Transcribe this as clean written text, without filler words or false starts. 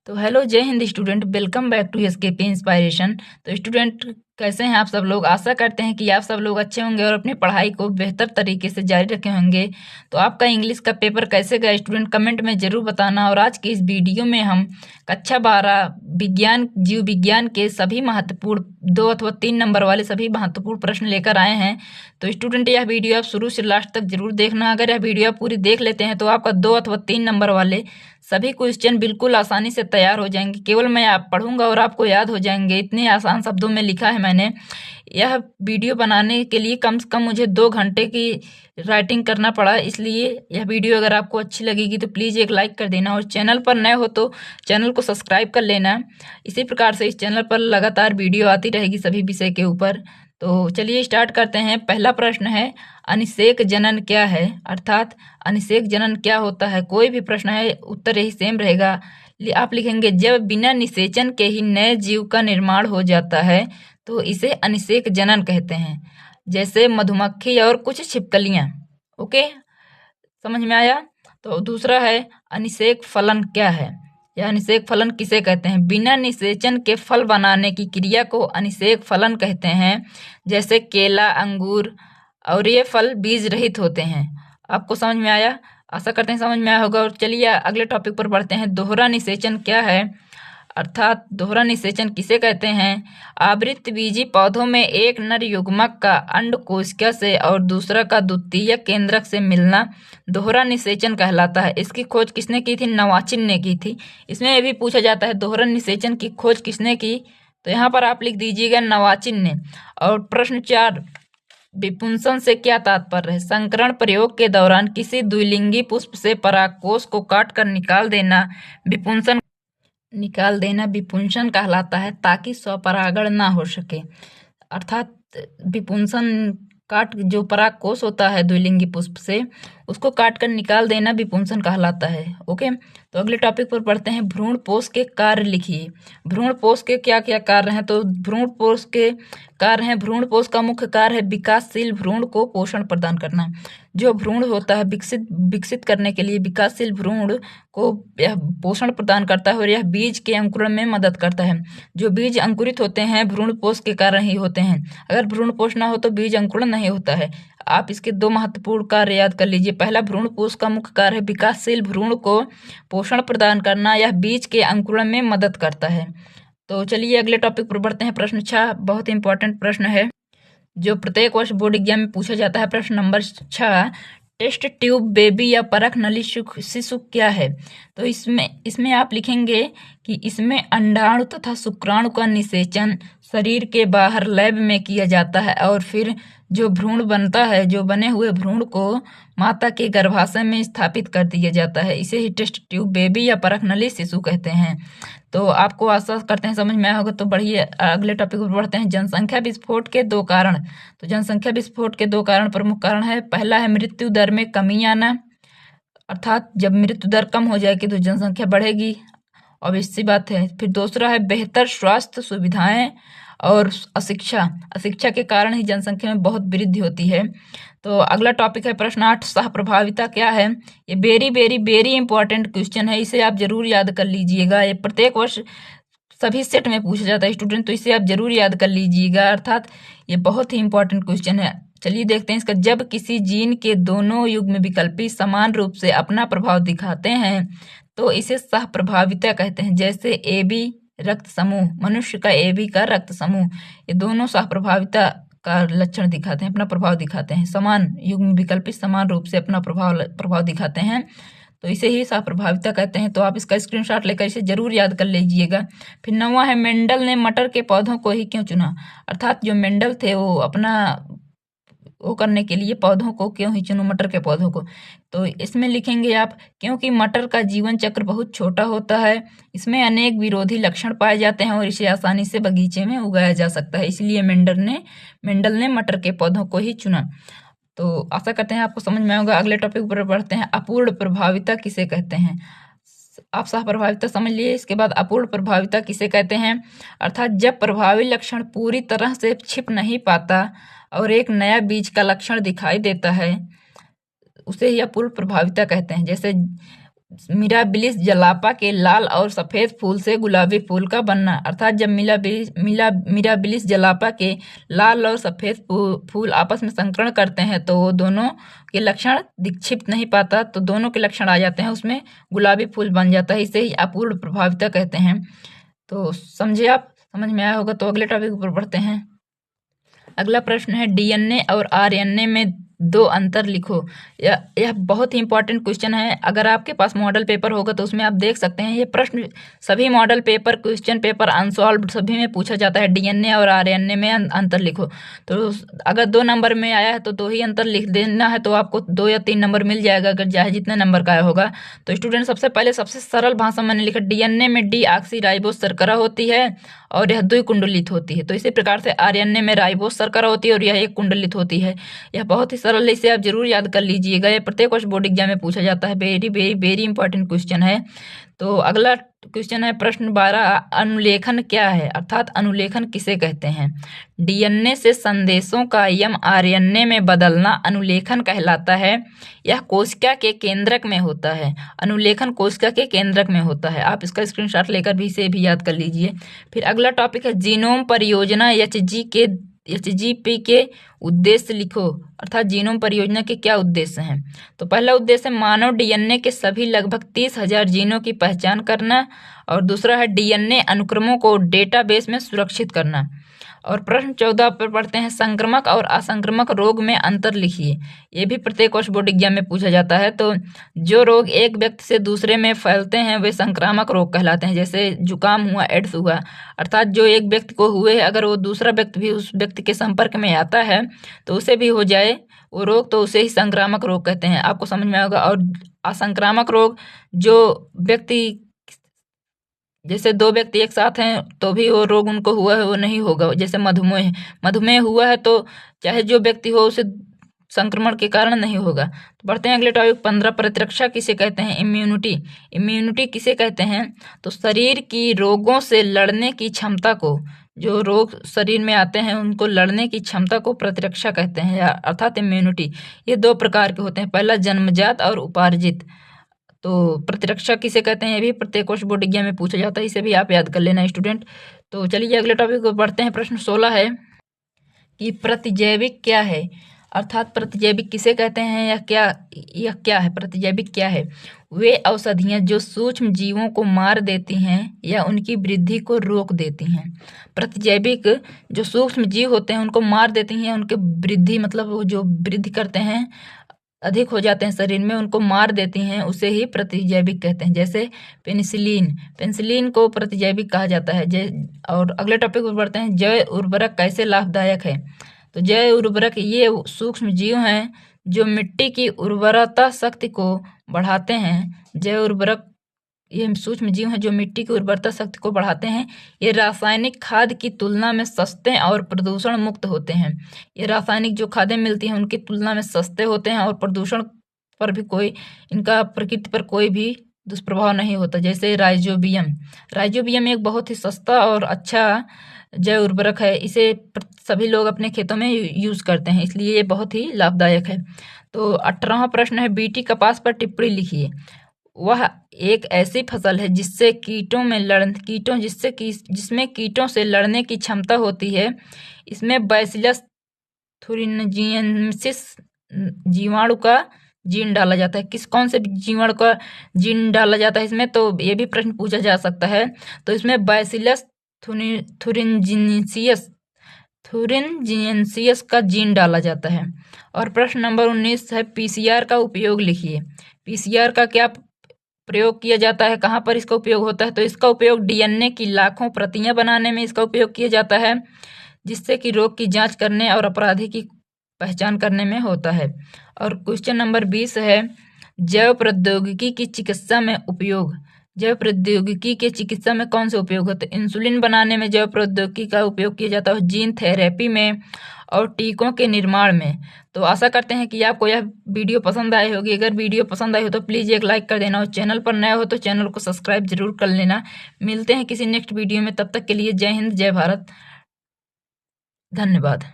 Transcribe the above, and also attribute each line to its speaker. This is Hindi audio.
Speaker 1: तो हेलो जय हिंद student, welcome back to SKP inspiration. तो स्टूडेंट कैसे हैं आप सब लोग। आशा करते हैं कि आप सब लोग अच्छे होंगे और अपनी पढ़ाई को बेहतर तरीके से जारी रखे होंगे। तो आपका इंग्लिश का पेपर कैसे गया स्टूडेंट, कमेंट में जरूर बताना। और आज की इस वीडियो में हम कक्षा 12 विज्ञान जीव विज्ञान के सभी महत्वपूर्ण 2 अथवा 3 नंबर वाले सभी महत्वपूर्ण प्रश्न लेकर आए हैं। तो स्टूडेंट यह वीडियो आप शुरू से लास्ट तक जरूर देखना। अगर यह वीडियो आप पूरी देख लेते हैं तो आपका 2 अथवा 3 नंबर वाले सभी क्वेश्चन बिल्कुल आसानी से तैयार हो जाएंगे। केवल मैं आप पढ़ूंगा और आपको याद हो जाएंगे। इतने आसान शब्दों में लिखा है मैंने। यह वीडियो बनाने के लिए कम से कम मुझे 2 घंटे की राइटिंग करना पड़ा। इसलिए यह वीडियो अगर आपको अच्छी लगेगी तो प्लीज़ एक लाइक कर देना और चैनल पर नए हो तो चैनल को सब्सक्राइब कर लेना। इसी प्रकार से इस चैनल पर लगातार वीडियो आती रहेगी सभी विषय के ऊपर। तो चलिए स्टार्ट करते हैं। पहला प्रश्न है, अनिषेक जनन क्या है, अर्थात अनिषेक जनन क्या होता है। कोई भी प्रश्न है उत्तर यही सेम रहेगा। आप लिखेंगे जब बिना निषेचन के ही नए जीव का निर्माण हो जाता है तो इसे अनिषेक जनन कहते हैं, जैसे मधुमक्खी और कुछ छिपकलियां। ओके, समझ में आया। तो दूसरा है, अनिषेक फलन क्या है, या अनिषेक फलन किसे कहते हैं। बिना निषेचन के फल बनाने की क्रिया को अनिषेक फलन कहते हैं, जैसे केला, अंगूर, और ये फल बीज रहित होते हैं। आपको समझ में आया, आशा करते हैं समझ में आया होगा। और चलिए अगले टॉपिक पर बढ़ते हैं। दोहरा निषेचन क्या है, अर्थात दोहरा निषेचन किसे कहते हैं। आवृतबीजी पौधों में एक नर युग्मक का अंड कोशिका से और दूसरा का द्वितीयक केंद्रक से मिलना दोहरा निषेचन कहलाता है। इसकी खोज किसने की थी, नवाचिन ने की थी। इसमें यह भी पूछा जाता है दोहरा निषेचन की खोज किसने की, तो यहाँ पर आप लिख दीजिएगा नवाचिन ने। और प्रश्न 4, विपुंसन से क्या तात्पर्य है। संकरण प्रयोग के दौरान किसी द्विलिंगी पुष्प से परागकोश को काटकर निकाल देना विपुंसन कहलाता है, ताकि स्वपरागण ना हो सके। अर्थात विपुंसन काट जो परागकोश होता है द्विलिंगी पुष्प से, उसको काट कर निकाल देना विपुंसन कहलाता है। ओके, तो अगले टॉपिक पर पढ़ते हैं। भ्रूणपोष के कार्य लिखिए। भ्रूणपोष के क्या क्या कार्य हैं, तो भ्रूणपोष के कार्य हैं, भ्रूणपोष का मुख्य कार्य है विकासशील भ्रूण को पोषण प्रदान करना। जो भ्रूण होता है विकसित करने के लिए विकासशील भ्रूण को यह पोषण प्रदान करता है और यह बीज के अंकुरण में मदद करता है। जो बीज अंकुरित होते हैं भ्रूणपोष के कारण ही होते हैं। अगर भ्रूणपोष ना हो तो बीज अंकुरण नहीं होता है। आप इसके 2 महत्वपूर्ण कार्य याद कर लीजिए। पहला, भ्रूणपोष का मुख्य कार्य है विकासशील भ्रूण को पोषण प्रदान करना, यह बीज के अंकुरण में मदद करता है। तो चलिए अगले टॉपिक पर बढ़ते हैं। प्रश्न 6 बहुत इंपॉर्टेंट प्रश्न है जो प्रत्येक वर्ष बोर्ड एग्जाम में पूछा जाता है। प्रश्न नंबर 6, टेस्ट ट्यूब बेबी या परख नली शिशु क्या है। तो इसमें आप लिखेंगे कि इसमें अंडाणु तथा शुक्राणु का निषेचन शरीर के बाहर लैब में किया जाता है और फिर जो भ्रूण बनता है, जो बने हुए भ्रूण को माता के गर्भाशय में स्थापित कर दिया जाता है। इसे ही टेस्ट ट्यूब बेबी या परख नली शिशु कहते हैं। तो आपको आशा करते हैं समझ में आया होगा। तो बढ़िए अगले टॉपिक पर बढ़ते हैं। जनसंख्या विस्फोट के 2 कारण। तो जनसंख्या विस्फोट के 2 कारण, प्रमुख कारण है। पहला है मृत्यु दर में कमी आना, अर्थात जब मृत्यु दर कम हो जाएगी तो जनसंख्या बढ़ेगी, ऑब्वियस सी बात है। फिर दूसरा है बेहतर स्वास्थ्य सुविधाएं और अशिक्षा के कारण ही जनसंख्या में बहुत वृद्धि होती है। तो अगला टॉपिक है प्रश्न 8, सह प्रभाविता क्या है। ये very very very important question है, इसे आप जरूर याद कर लीजिएगा। ये प्रत्येक वर्ष सभी सेट में पूछा जाता है स्टूडेंट, तो इसे आप जरूर याद कर लीजिएगा, अर्थात ये बहुत ही इंपॉर्टेंट क्वेश्चन है। चलिए देखते हैं इसका। जब किसी जीन के दोनों युग्म विकल्पी समान रूप से अपना प्रभाव दिखाते हैं तो इसे सह प्रभाविता कहते हैं। जैसे AB रक्त समूह, मनुष्य का AB का रक्त समूह, ये दोनों सह प्रभाविता का लक्षण दिखाते हैं, अपना प्रभाव दिखाते हैं। समान युग्म विकल्पी समान रूप से अपना प्रभाव दिखाते हैं, तो इसे ही सह प्रभाविता कहते हैं। तो आप इसका स्क्रीनशॉट लेकर इसे जरूर याद कर लीजिएगा। फिर 9वां है, मेंडल ने मटर के पौधों को ही क्यों चुना। अर्थात जो मेंडल थे वो अपना वो करने के लिए पौधों को क्यों ही चुनो, मटर के पौधों को। तो इसमें लिखेंगे आप, क्योंकि मटर का जीवन चक्र बहुत छोटा होता है, इसमें अनेक विरोधी लक्षण पाए जाते हैं और इसे आसानी से बगीचे में उगाया जा सकता है, इसलिए मेंडल ने मटर के पौधों को ही चुना। तो आशा करते हैं आपको समझ में आएगा। अगले टॉपिक पर बढ़ते हैं। अपूर्ण प्रभाविता किसे कहते हैं। आप सह प्रभाविता समझ लिए, इसके बाद अपूर्ण प्रभाविता किसे कहते हैं। अर्थात जब प्रभावी लक्षण पूरी तरह से छिप नहीं पाता और एक नया बीज का लक्षण दिखाई देता है, उसे ही अपूर्ण प्रभाविता कहते हैं। जैसे मिराबिलिस जलापा के लाल और सफ़ेद फूल से गुलाबी फूल का बनना। अर्थात जब मिराबिलिस जलापा के लाल और सफ़ेद फूल आपस में संकरण करते हैं तो वो दोनों के लक्षण दिक्षिप्त नहीं पाता, तो दोनों के लक्षण आ जाते हैं, उसमें गुलाबी फूल बन जाता है। इसे ही अपूर्ण प्रभाविता कहते हैं। तो समझे आप, समझ में आया होगा। तो अगले टॉपिक पर बढ़ते हैं। अगला प्रश्न है डीएनए और आरएनए में दो अंतर लिखो। यह बहुत ही इंपॉर्टेंट क्वेश्चन है। अगर आपके पास मॉडल पेपर होगा तो उसमें आप देख सकते हैं ये प्रश्न सभी model paper, question paper, unsolved सभी में पूछा जाता है। डीएनए और आरएनए में अंतर लिखो। तो अगर 2 नंबर में आया है तो 2 ही अंतर लिख देना है, तो आपको 2 या 3 नंबर मिल जाएगा, अगर चाहे जितने नंबर का आया होगा। तो स्टूडेंट सबसे पहले सबसे सरल भाषा मैंने लिखा, डीएनए में डीऑक्सीराइबोस शर्करा होती है और यह द्विकुंडलित होती है। तो इसी प्रकार से आरएनए में राइबोस शर्करा होती है और यह एक कुंडलित होती है। यह बहुत ही सरल है, इसे आप जरूर याद कर लीजिएगा। यह प्रत्येक वर्ष बोर्ड एग्जाम में पूछा जाता है। Very very very important question है। तो अगला क्वेश्चन है प्रश्न 12, अनुलेखन क्या है? अर्थात अनुलेखन किसे कहते हैं? डीएनए से संदेशों का एमआरएनए में बदलना अनुलेखन कहलाता है। यह कोशिका के केंद्रक में होता है। अनुलेखन कोशिका के केंद्रक में होता है। आप इसका स्क्रीनशॉट लेकर भी इसे भी याद कर लीजिए। फिर अगला टॉपिक है जीनोम परियोजना एचजीपी के उद्देश्य लिखो। अर्थात जीनोम परियोजना के क्या उद्देश्य हैं? तो पहला उद्देश्य है मानव डीएनए के सभी लगभग 30,000 जीनों की पहचान करना, और दूसरा है डीएनए अनुक्रमों को डेटाबेस में सुरक्षित करना। और प्रश्न 14 पर पढ़ते हैं, संक्रामक और असंक्रामक रोग में अंतर लिखिए। ये भी प्रत्येक वर्ष बोर्ड एग्जाम में पूछा जाता है। तो जो रोग एक व्यक्ति से दूसरे में फैलते हैं वे संक्रामक रोग कहलाते हैं। जैसे जुकाम हुआ, एड्स हुआ, अर्थात जो एक व्यक्ति को हुए अगर वो दूसरा व्यक्ति भी उस व्यक्ति के संपर्क में आता है तो उसे भी हो जाए वो रोग, तो उसे ही संक्रामक रोग कहते हैं। आपको समझ में आएगा। और असंक्रामक रोग, जो व्यक्ति, जैसे 2 व्यक्ति एक साथ हैं तो भी वो रोग उनको हुआ है वो नहीं होगा। जैसे मधुमेह हुआ है तो चाहे जो व्यक्ति हो उसे संक्रमण के कारण नहीं होगा। तो बढ़ते हैं अगले टॉपिक 15, प्रतिरक्षा किसे कहते हैं? इम्यूनिटी किसे कहते हैं? तो शरीर की रोगों से लड़ने की क्षमता को, जो रोग शरीर में आते हैं उनको लड़ने की क्षमता को प्रतिरक्षा कहते हैं, अर्थात इम्यूनिटी। ये 2 प्रकार के होते हैं, पहला जन्मजात और उपार्जित। तो प्रतिरक्षा किसे कहते हैं? ये भी प्रत्येक वर्ष बोर्ड एग्जाम में पूछा जाता है, इसे भी आप याद कर लेना स्टूडेंट। तो चलिए अगले टॉपिक को बढ़ते हैं। प्रश्न 16 है कि प्रतिजैविक क्या है? अर्थात प्रतिजैविक किसे कहते हैं यह क्या है? प्रतिजैविक क्या है? वे औषधियाँ जो सूक्ष्म जीवों को मार देती हैं या उनकी वृद्धि को रोक देती हैं। प्रतिजैविक जो सूक्ष्म जीव होते हैं उनको मार देती हैं, उनके वृद्धि मतलब वो जो वृद्धि करते हैं, अधिक हो जाते हैं शरीर में, उनको मार देती हैं, उसे ही प्रतिजैविक कहते हैं। जैसे पेनिसिलिन को प्रतिजैविक कहा जाता है। और अगले टॉपिक पर बढ़ते हैं, जैव उर्वरक कैसे लाभदायक है? तो जैव उर्वरक ये सूक्ष्म जीव हैं जो मिट्टी की उर्वरता शक्ति को बढ़ाते हैं। जैव उर्वरक ये सूक्ष्म जीव हैं जो मिट्टी की उर्वरता शक्ति को बढ़ाते हैं। ये रासायनिक खाद की तुलना में सस्ते और प्रदूषण मुक्त होते हैं। ये रासायनिक जो खादें मिलती हैं उनकी तुलना में सस्ते होते हैं और प्रदूषण पर भी इनका प्रकृति पर कोई भी दुष्प्रभाव नहीं होता। जैसे राइजोबियम एक बहुत ही सस्ता और अच्छा जैव उर्वरक है। इसे सभी लोग अपने खेतों में यूज करते हैं, इसलिए ये बहुत ही लाभदायक है। तो 18वां प्रश्न है, बीटी कपास पर टिप्पणी लिखिए। वह एक ऐसी फसल है जिसमें कीटों से लड़ने की क्षमता होती है। इसमें बैसिलस थुरिनजिएंसिस जीवाणु का जीन डाला जाता है। कौन से जीवाणु का जीन डाला जाता है इसमें? तो ये भी प्रश्न पूछा जा सकता है। तो इसमें बैसिलस थुरिनजिएंसिस का जीन डाला जाता है। और प्रश्न नंबर 19 है, पीसीआर का उपयोग लिखिए। पीसीआर का क्या प्रयोग किया जाता है? कहाँ पर इसका उपयोग होता है? तो इसका उपयोग डीएनए की लाखों प्रतियां बनाने में इसका उपयोग किया जाता है, जिससे कि रोग की जांच करने और अपराधी की पहचान करने में होता है। और क्वेश्चन नंबर 20 है, जैव प्रौद्योगिकी की चिकित्सा में उपयोग। जैव प्रौद्योगिकी के चिकित्सा में कौन से उपयोग होते हैं? इंसुलिन बनाने में जैव प्रौद्योगिकी का उपयोग किया जाता है, जीन थेरेपी में और टीकों के निर्माण में। तो आशा करते हैं कि आपको यह वीडियो पसंद आई होगी। अगर वीडियो पसंद आई हो तो प्लीज़ एक लाइक कर देना और चैनल पर नया हो तो चैनल को सब्सक्राइब जरूर कर लेना। मिलते हैं किसी नेक्स्ट वीडियो में, तब तक के लिए जय हिंद, जय भारत, धन्यवाद।